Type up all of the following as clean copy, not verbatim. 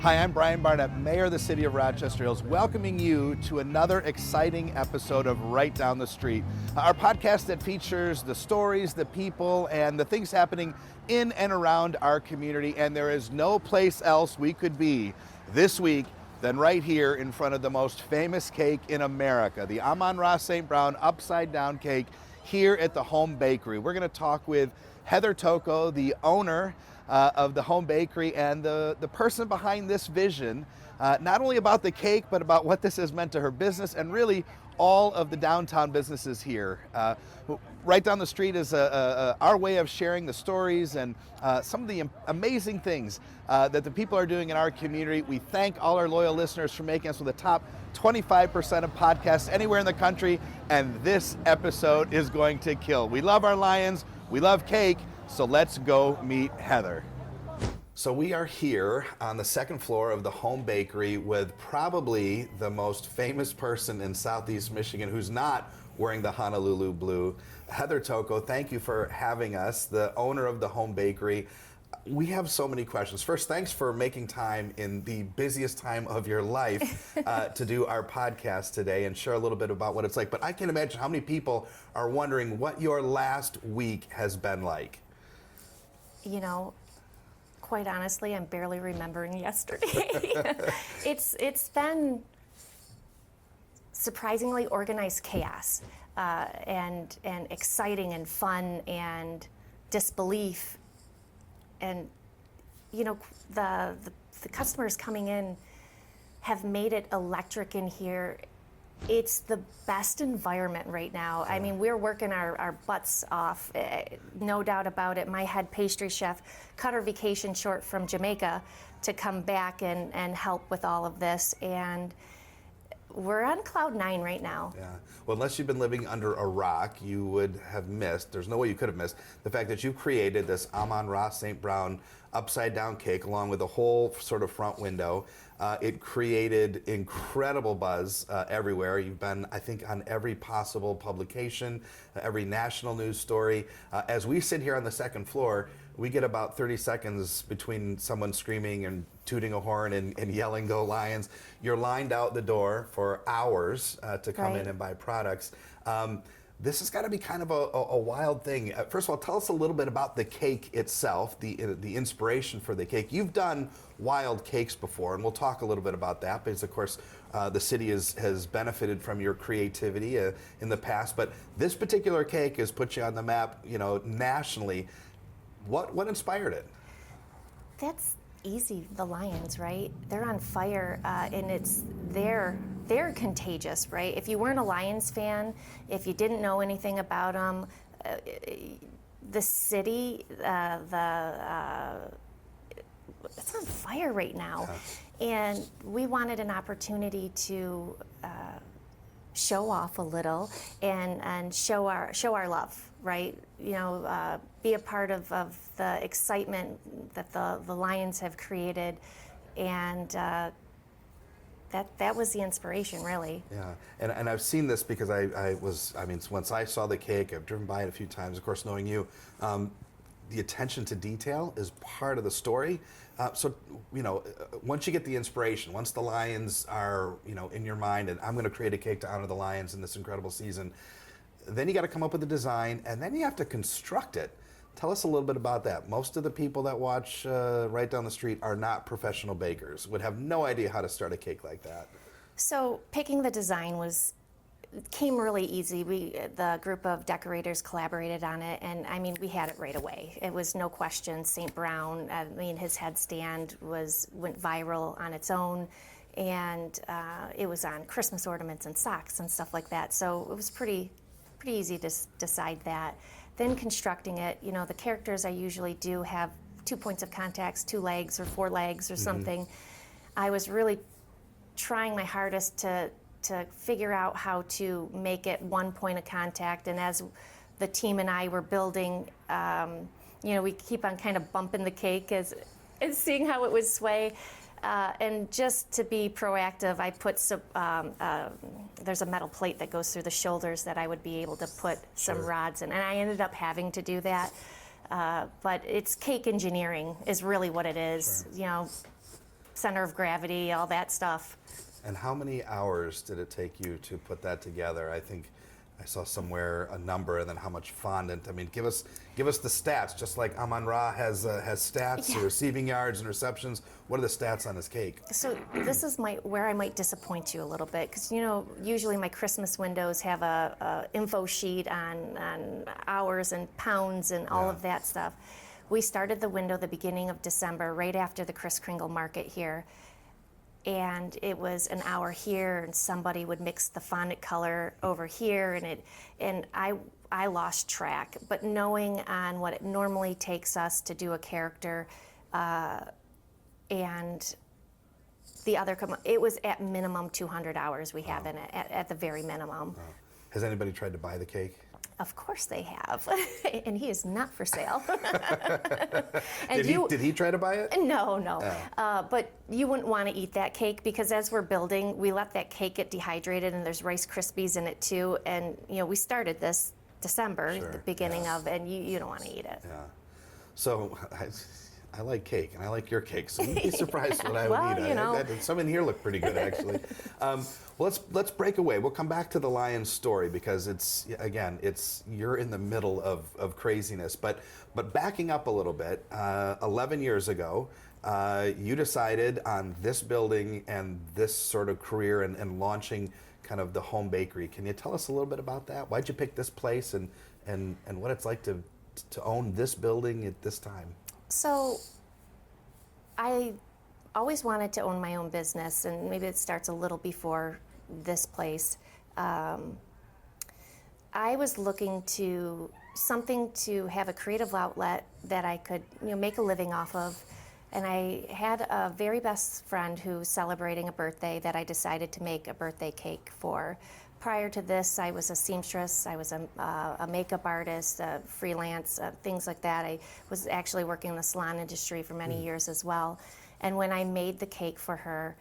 Hi, I'm Brian Barnett, Mayor of the City of Rochester Hills, welcoming you to another exciting episode of Right Down the Street, our podcast that features the stories, the people, and the things happening in and around our community. And there is no place else we could be this week than right here in front of the most famous cake in America, the Amon-Ra St. upside down cake here at the home bakery. We're going to talk with Heather Tocco, the owner of the home bakery and the person behind this vision, not only about the cake, but about what this has meant to her business and really all of the downtown businesses here. Right down the street is our way of sharing the stories and some of the amazing things that the people are doing in our community. We thank all our loyal listeners for making us one of the top 25% of podcasts anywhere in the country, and this episode is going to kill. We love our Lions, we love cake, so let's go meet Heather. So we are here on the second floor of the home bakery with probably the most famous person in Southeast Michigan who's not wearing the Honolulu blue. Heather Tocco, thank you for having us, the owner of the home bakery. We have so many questions. First, thanks for making time in the busiest time of your life to do our podcast today and share a little bit about what it's like. But I can imagine how many people are wondering what your last week has been like. You know, quite honestly, I'm barely remembering yesterday. It's been surprisingly organized chaos and exciting and fun and disbelief. And you know, the customers coming in have made it electric in here. It's the best environment right now. I mean, we're working our butts off, no doubt about it. My head pastry chef cut her vacation short from Jamaica to come back and help with all of this. And we're on cloud 9 right now. Yeah. Well, unless you've been living under a rock, you would have missed, there's no way you could have missed, the fact that you created this Amon-Ra St. upside down cake along with a whole sort of front window. It created incredible buzz everywhere. You've been, I think, on every possible publication, every national news story. As we sit here on the second floor, we get about 30 seconds between someone screaming and tooting a horn and yelling, "Go Lions." You're lined out the door for hours to come in and buy products. This has got to be kind of a wild thing. First of all, tell us a little bit about the cake itself, the inspiration for the cake. You've done wild cakes before, and we'll talk a little bit about that because, of course, the city has benefited from your creativity in the past. But this particular cake has put you on the map, you know, nationally. What inspired it? That's easy. The Lions, right? They're on fire, and they're contagious, right? If you weren't a Lions fan, if you didn't know anything about them, the city, it's on fire right now, and we wanted an opportunity to show off a little and show our love, right? You know, be a part of the excitement that the Lions have created, and that was the inspiration, really. Yeah, and I've seen this because I mean, once I saw the cake, I've driven by it a few times, of course, knowing you. The attention to detail is part of the story. So, you know, once you get the inspiration, once the Lions are, you know, in your mind, and I'm going to create a cake to honor the Lions in this incredible season, then you got to come up with a design, and then you have to construct it. Tell us a little bit about that. Most of the people that watch Right Down the Street are not professional bakers, would have no idea how to start a cake like that. So picking the design came really easy. The group of decorators collaborated on it, and I mean, we had it right away. It was no question. St. Brown, I mean, his headstand went viral on its own, and it was on Christmas ornaments and socks and stuff like that. So it was pretty easy to decide that. Then constructing it, you know, the characters I usually do have 2 points of contacts, 2 legs or 4 legs or something. I was really trying my hardest to figure out how to make it 1 point of contact, and as the team and I were building, you know, we keep on kind of bumping the cake as seeing how it would sway, and just to be proactive, I put some, there's a metal plate that goes through the shoulders that I would be able to put some rods in, and I ended up having to do that, but it's cake engineering is really what it is. You know, center of gravity, all that stuff. And how many hours did it take you to put that together? I think I saw somewhere a number, and then how much fondant. I mean, give us the stats. Just like Amon-Ra has stats, Yeah. receiving yards and receptions. What are the stats on this cake? So this is where I might disappoint you a little bit, because usually my Christmas windows have a info sheet on hours and pounds and all of that stuff. We started the window the beginning of December, right after the Kris Kringle market here. And it was an hour here, and somebody would mix the fondant color over here, and I lost track. But knowing on what it normally takes us to do a character, and the other, it was at minimum 200 hours we have in it, at the very minimum. Has anybody tried to buy the cake? Of course they have, and he is not for sale. And did he try to buy it? No. But you wouldn't want to eat that cake, because as we're building, we let that cake get dehydrated, and there's Rice Krispies in it too. And we started this December, the beginning of, and you don't want to eat it. Yeah. So I like cake, and I like your cake, so you'd be surprised what I would eat. Some in here look pretty good, actually. Well, let's break away. We'll come back to the Lion's story, because you're in the middle of craziness. But backing up a little bit, 11 years ago, you decided on this building and this sort of career and launching kind of the home bakery. Can you tell us a little bit about that? Why'd you pick this place, and what it's like to own this building at this time? So I always wanted to own my own business, and maybe it starts a little before this place. I was looking to something to have a creative outlet that I could make a living off of. And I had a very best friend who was celebrating a birthday that I decided to make a birthday cake for. Prior to this, I was a seamstress, I was a makeup artist, freelance, things like that. I was actually working in the salon industry for many years as well. And when I made the cake for her,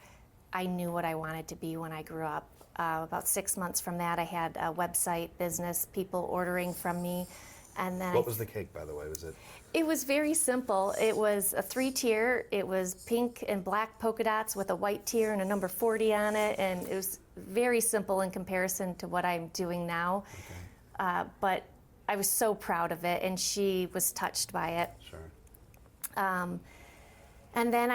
I knew what I wanted to be when I grew up. About 6 months from that, I had a website business, people ordering from me. And then What was the cake, by the way? Was it? It was very simple. It was a 3-tier. It was pink and black polka dots with a white tier and a number 40 on it, and it was very simple in comparison to what I'm doing now. Okay. But I was so proud of it, and she was touched by it. Sure. And then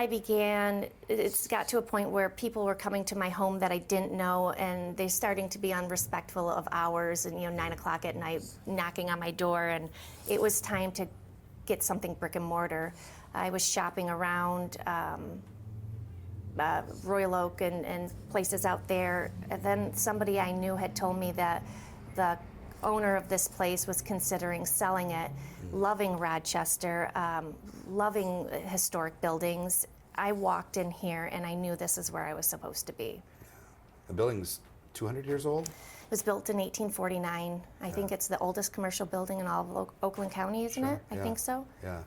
it's got to a point where people were coming to my home that I didn't know, and they're starting to be unrespectful of hours, and 9 o'clock at night knocking on my door, and it was time to get something brick and mortar. I was shopping around Royal Oak and places out there, and then somebody I knew had told me that the owner of this place was considering selling it, loving Rochester, loving historic buildings. I walked in here and I knew this is where I was supposed to be. The building's 200 years old? It was built in 1849. I think it's the oldest commercial building in all of Oakland County, isn't it? I think so. Yeah,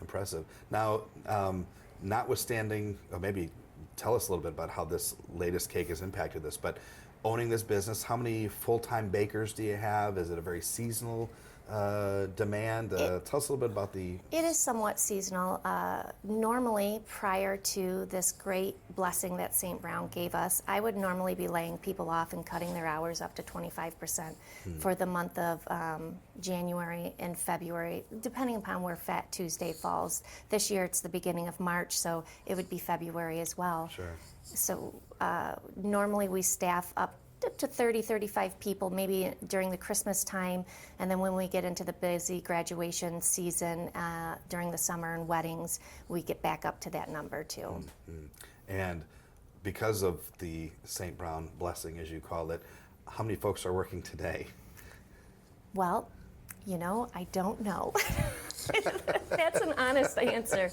impressive. Now, notwithstanding, or maybe tell us a little bit about how this latest cake has impacted this, but owning this business, how many full-time bakers do you have? Is it a very seasonal demand? Tell us a little bit about the... It is somewhat seasonal. Normally, prior to this great blessing that St. Brown gave us, I would normally be laying people off and cutting their hours up to 25% for the month of January and February, depending upon where Fat Tuesday falls. This year it's the beginning of March, so it would be February as well. Sure. So normally we staff up to 30, 35 people, maybe during the Christmas time, and then when we get into the busy graduation season during the summer and weddings, we get back up to that number too. Mm-hmm. And because of the St. Brown blessing, as you called it, how many folks are working today? Well, I don't know. That's an honest answer.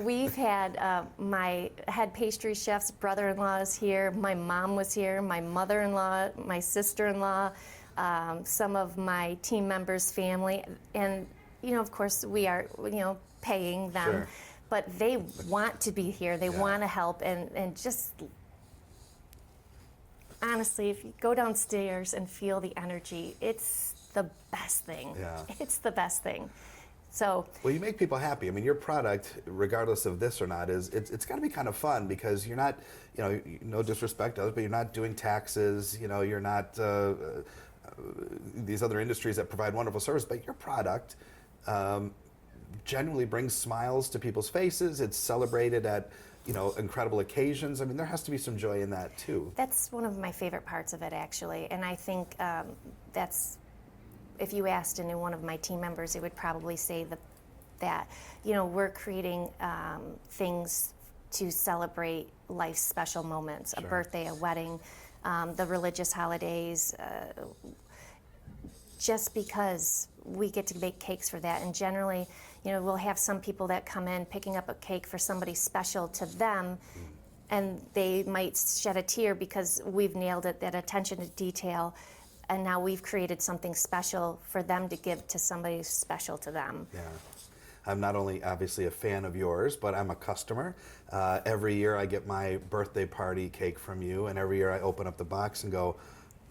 We've had my head pastry chef's brother-in-law is here, my mom was here, my mother-in-law, my sister-in-law, some of my team members' family, and of course we are paying them, sure. But they want to be here, they want to help, and just honestly, if you go downstairs and feel the energy, it's the best thing. Yeah. It's the best thing. So, well, you make people happy. I mean, your product, regardless of this or not, it's got to be kind of fun because you're not, no disrespect to others, but you're not doing taxes. You're not these other industries that provide wonderful service. But your product genuinely brings smiles to people's faces. It's celebrated at incredible occasions. I mean, there has to be some joy in that too. that's one of my favorite parts of it, actually. And I think that's, if you asked any one of my team members, they would probably say that we're creating things to celebrate life's special moments, a birthday, a wedding, the religious holidays, just because we get to make cakes for that. And generally, we'll have some people that come in picking up a cake for somebody special to them, and they might shed a tear because we've nailed it, that attention to detail. And now we've created something special for them to give to somebody special to them. Yeah. I'm not only obviously a fan of yours, but I'm a customer. Every year I get my birthday party cake from you, and every year I open up the box and go,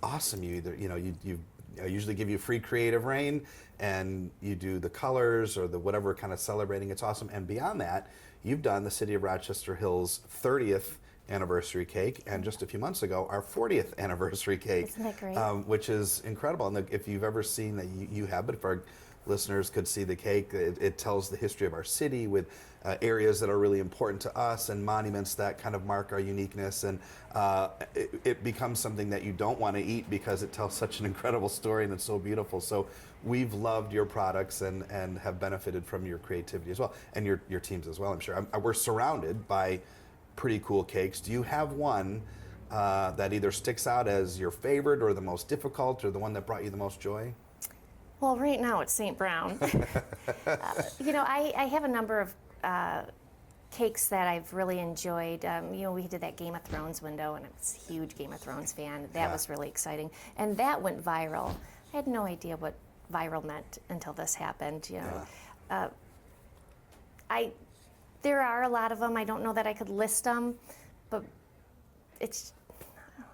awesome, I usually give you free creative reign, and you do the colors or the whatever kind of celebrating. It's awesome. And beyond that, you've done the City of Rochester Hills 30th anniversary cake, and just a few months ago, our 40th anniversary cake. Isn't that great? Which is incredible. And if you've ever seen that, you have, but if our listeners could see the cake, it tells the history of our city with areas that are really important to us and monuments that kind of mark our uniqueness. And it becomes something that you don't want to eat because it tells such an incredible story and it's so beautiful. So we've loved your products and have benefited from your creativity as well, and your teams as well, I'm sure. We're surrounded by pretty cool cakes. Do you have one that either sticks out as your favorite or the most difficult or the one that brought you the most joy? Well, right now it's St. Brown. I have a number of cakes that I've really enjoyed. We did that Game of Thrones window, and I was a huge Game of Thrones fan. That was really exciting. And that went viral. I had no idea what viral meant until this happened. There are a lot of them. I don't know that I could list them, but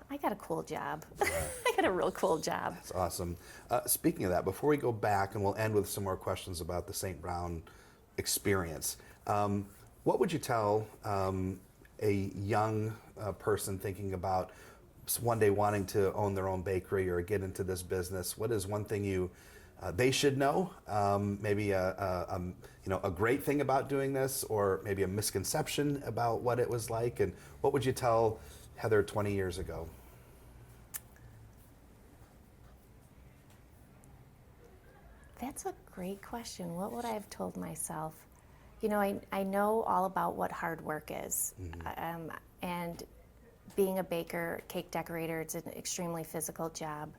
I got a cool job. I got a real cool job. That's awesome. Speaking of that, before we go back, and we'll end with some more questions about the St. Brown experience, what would you tell a young person thinking about one day wanting to own their own bakery or get into this business? What is one thing they should know? Maybe a great thing about doing this, or maybe a misconception about what it was like. And what would you tell Heather 20 years ago? That's a great question. What would I have told myself? I know all about what hard work is. And being a baker, cake decorator, it's an extremely physical job.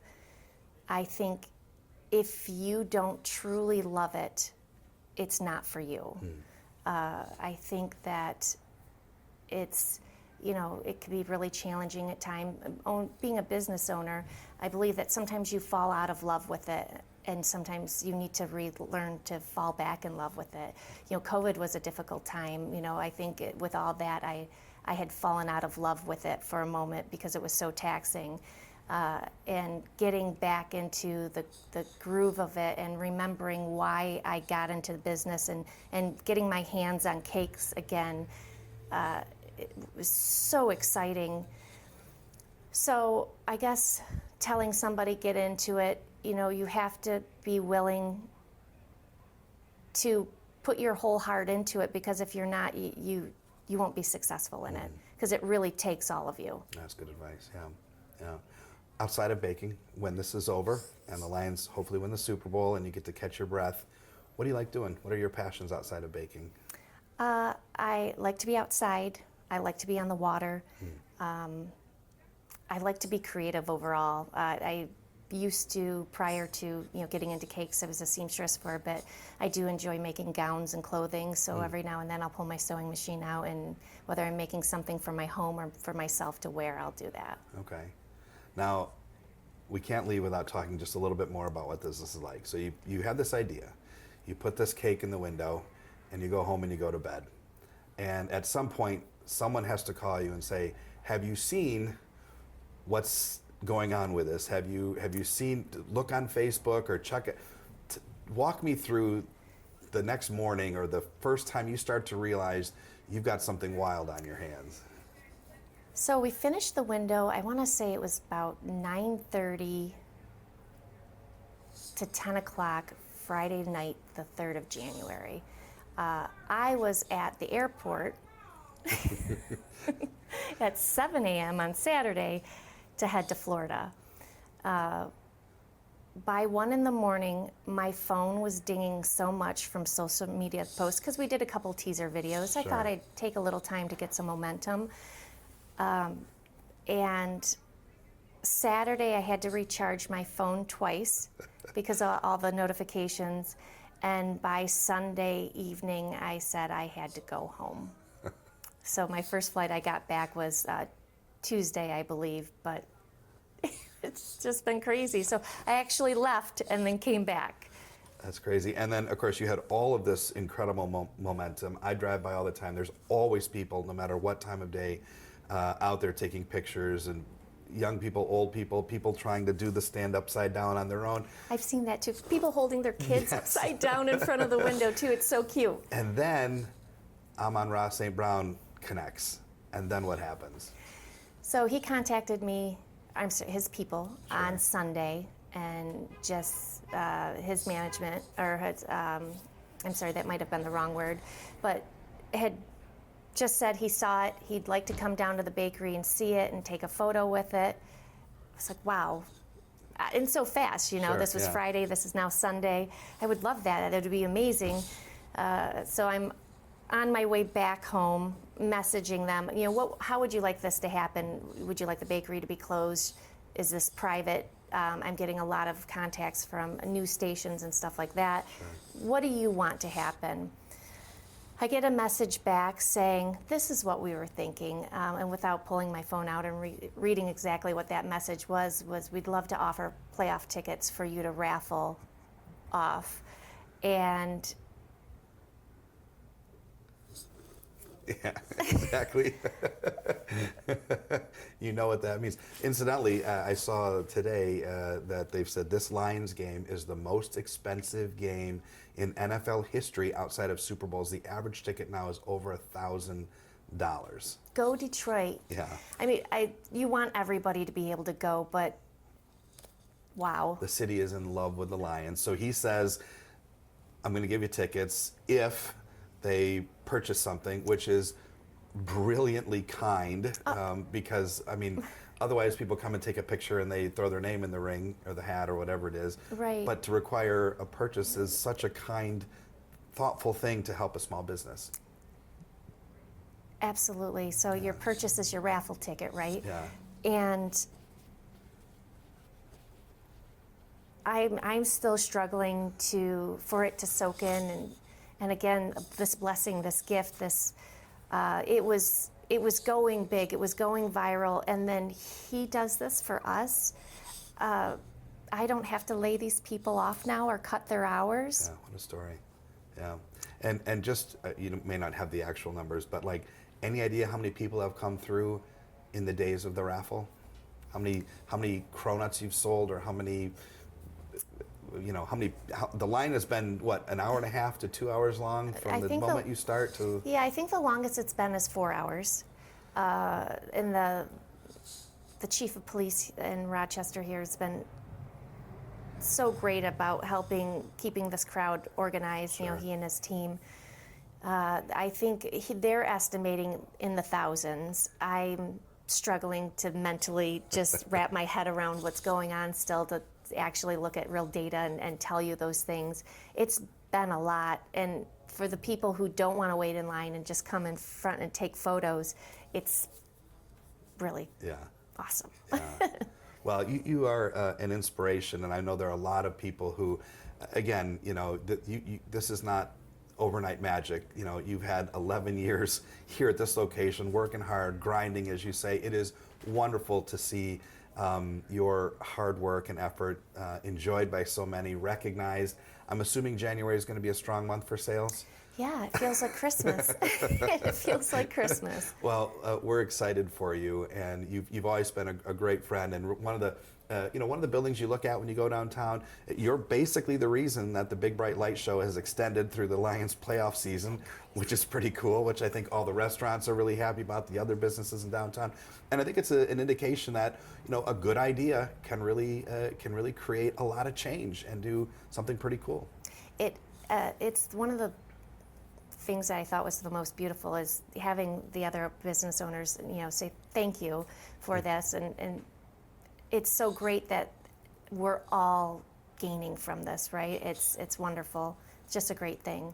I think if you don't truly love it, it's not for you. I think that it can be really challenging at times. Being a business owner, I believe that sometimes you fall out of love with it, and sometimes you need to relearn to fall back in love with it. COVID was a difficult time. I think with all that, I had fallen out of love with it for a moment because it was so taxing. And getting back into the groove of it and remembering why I got into the business and getting my hands on cakes again, it was so exciting. So I guess telling somebody get into it, you have to be willing to put your whole heart into it, because if you're not, you won't be successful in it, because it really takes all of you. That's good advice. Yeah. Outside of baking, when this is over and the Lions hopefully win the Super Bowl and you get to catch your breath, what do you like doing? What are your passions outside of baking? I like to be outside. I like to be on the water. I like to be creative overall. I used to, prior to getting into cakes, I was a seamstress for a bit. I do enjoy making gowns and clothing, so every now and then I'll pull my sewing machine out, and whether I'm making something for my home or for myself to wear, I'll do that. Okay. Now, we can't leave without talking just a little bit more about what this is like. So you have this idea, you put this cake in the window, and you go home and you go to bed. And at some point, someone has to call you and say, have you seen what's going on with this? Have you seen, look on Facebook or check it? Walk me through the next morning or the first time you start to realize you've got something wild on your hands? So we finished the window, I want to say it was about 9:30 to 10 o'clock Friday night, the 3rd of January. I was at the airport at 7 a.m. on Saturday to head to Florida. By 1 in the morning, my phone was dinging so much from social media posts because we did a couple teaser videos. I thought I'd take a little time to get some momentum. And Saturday, I had to recharge my phone twice because of all the notifications. And by Sunday evening, I said I had to go home. So my first flight I got back was Tuesday, I believe, but it's just been crazy. So I actually left and then came back. That's crazy. And then, of course, you had all of this incredible momentum. I drive by all the time. There's always people, no matter what time of day, out there taking pictures, and young people, old people, people trying to do the stand upside down on their own. I've seen that too. People holding their kids upside down in front of the window too. It's so cute. And then Amon-Ra St. Brown connects. And then what happens? So he contacted me, his people, on Sunday, and just his management, or his, I'm sorry, that might have been the wrong word, but had just said he saw it, he'd like to come down to the bakery and see it and take a photo with it. I was like, wow. And so fast, this was Friday, this is now Sunday. I would love that, it would be amazing. So I'm on my way back home, messaging them, how would you like this to happen? Would you like the bakery to be closed? Is this private? I'm getting a lot of contacts from news stations and stuff like that. What do you want to happen? I get a message back saying, this is what we were thinking, and without pulling my phone out and reading exactly what that message was we'd love to offer playoff tickets for you to raffle off. And yeah, exactly. You know what that means. Incidentally, I saw today that they've said this Lions game is the most expensive game in NFL history outside of Super Bowls. The average ticket now is over $1,000. Go Detroit. Yeah. I mean, you want everybody to be able to go, but wow. The city is in love with the Lions. So he says, I'm going to give you tickets if they purchase something, which is brilliantly kind, because, I mean, otherwise people come and take a picture and they throw their name in the ring or the hat or whatever it is. Right. But to require a purchase is such a kind, thoughtful thing to help a small business. Absolutely. So your purchase is your raffle ticket, right? Yeah. And I'm still struggling for it to soak in, and again, this blessing, this gift, it was going big, it was going viral, and then he does this for us. I don't have to lay these people off now or cut their hours. Yeah, what a story. Yeah, and just you may not have the actual numbers, but like, any idea how many people have come through in the days of the raffle? How many cronuts you've sold, or how many? The line has been, what, an hour and a half to 2 hours long from the moment you start to... Yeah, I think the longest it's been is 4 hours. And the chief of police in Rochester here has been so great about keeping this crowd organized, Sure. He and his team. I think they're estimating in the thousands. I'm struggling to mentally just wrap my head around what's going on still, to actually look at real data and tell you those things. It's been a lot, and for the people who don't want to wait in line and just come in front and take photos, it's really awesome. Yeah. Well, you are an inspiration, and I know there are a lot of people who, again, this is not overnight magic. You've had 11 years here at this location, working hard, grinding, as you say. It is wonderful to see your hard work and effort enjoyed by so many, recognized. I'm assuming January is going to be a strong month for sales? Yeah, it feels like Christmas. It feels like Christmas. Well, we're excited for you, and you've always been a great friend. And one of the one of the buildings you look at when you go downtown, you're basically the reason that the Big Bright Light Show has extended through the Lions playoff season, which is pretty cool, which I think all the restaurants are really happy about, the other businesses in downtown. And I think it's an indication that, a good idea can really create a lot of change and do something pretty cool. It's one of the things that I thought was the most beautiful is having the other business owners, say thank you for this, and it's so great that we're all gaining from this, right? It's wonderful. It's just a great thing.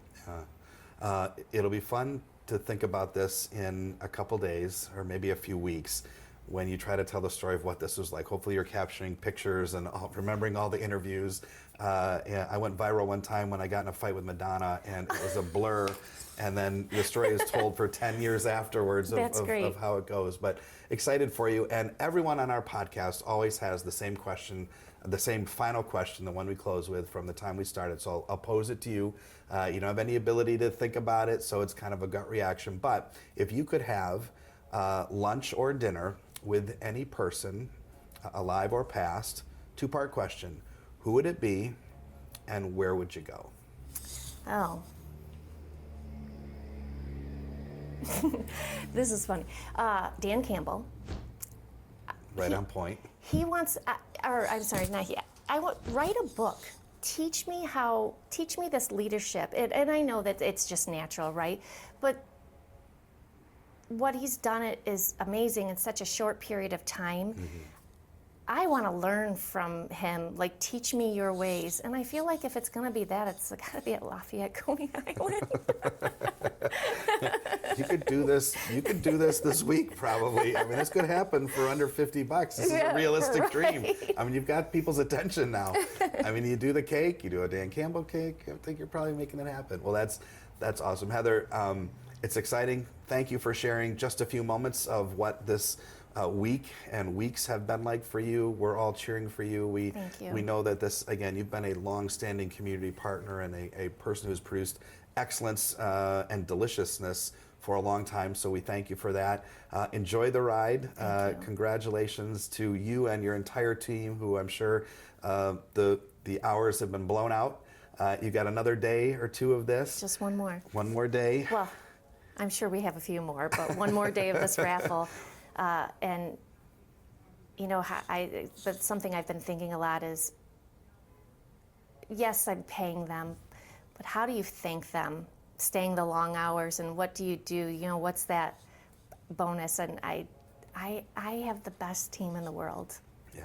It'll be fun to think about this in a couple days or maybe a few weeks when you try to tell the story of what this was like. Hopefully you're capturing pictures and remembering all the interviews. I went viral one time when I got in a fight with Madonna, and it was a blur. And then the story is told for 10 years afterwards of how it goes. But excited for you. And everyone on our podcast always has the same question, the same final question, the one we close with from the time we started. So I'll pose it to you. You don't have any ability to think about it, so it's kind of a gut reaction. But if you could have lunch or dinner with any person, alive or past, two-part question. Who would it be, and where would you go? Oh. This is funny. Dan Campbell. Right on point. He wants, I'm sorry, not he. Write a book. Teach me this leadership. And I know that it's just natural, right? But what he's done is amazing in such a short period of time. Mm-hmm. I want to learn from him, like teach me your ways. And I feel like if it's going to be that, it's got to be at Lafayette, Coney Island. You could do this week probably. I mean, this could happen for under $50. This is a realistic dream. I mean, you've got people's attention now. I mean, you do the cake, you do a Dan Campbell cake. I think you're probably making it happen. Well, that's awesome. Heather, it's exciting. Thank you for sharing just a few moments of what this week and weeks have been like for you. We're all cheering for you. Thank you. We know that this, again, you've been a long-standing community partner and a person who's produced excellence and deliciousness for a long time, so we thank you for that. Enjoy the ride. Congratulations to you and your entire team, who I'm sure the hours have been blown out. You got another day or two of this. Just one more. One more day. Well, I'm sure we have a few more, but one more day of this raffle. And but something I've been thinking a lot is, yes, I'm paying them, but how do you thank them? Staying the long hours, and what do you do? What's that bonus? And I have the best team in the world. Yeah.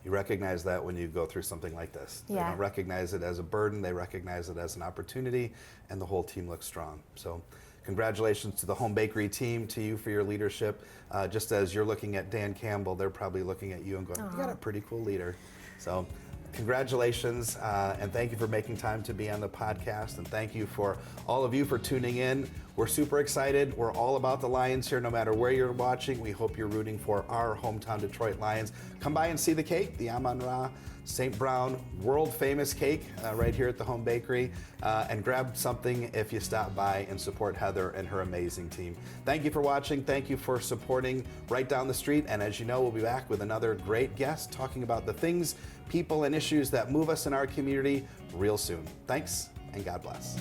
You recognize that when you go through something like this. Yeah. They don't recognize it as a burden, they recognize it as an opportunity, and the whole team looks strong. So congratulations to the Home Bakery team, to you for your leadership. Just as you're looking at Dan Campbell, they're probably looking at you and going, you got a pretty cool leader. So congratulations, and thank you for making time to be on the podcast, and thank you for all of you for tuning in. We're super excited. We're all about the Lions here, no matter where you're watching. We hope you're rooting for our hometown Detroit Lions. Come by and see the cake, the Amon-Ra St. Brown world famous cake right here at the Home Bakery, and grab something if you stop by and support Heather and her amazing team. Thank you for watching. Thank you for supporting Right Down the Street. And as you know, we'll be back with another great guest talking about the things, people, and issues that move us in our community real soon. Thanks, and God bless.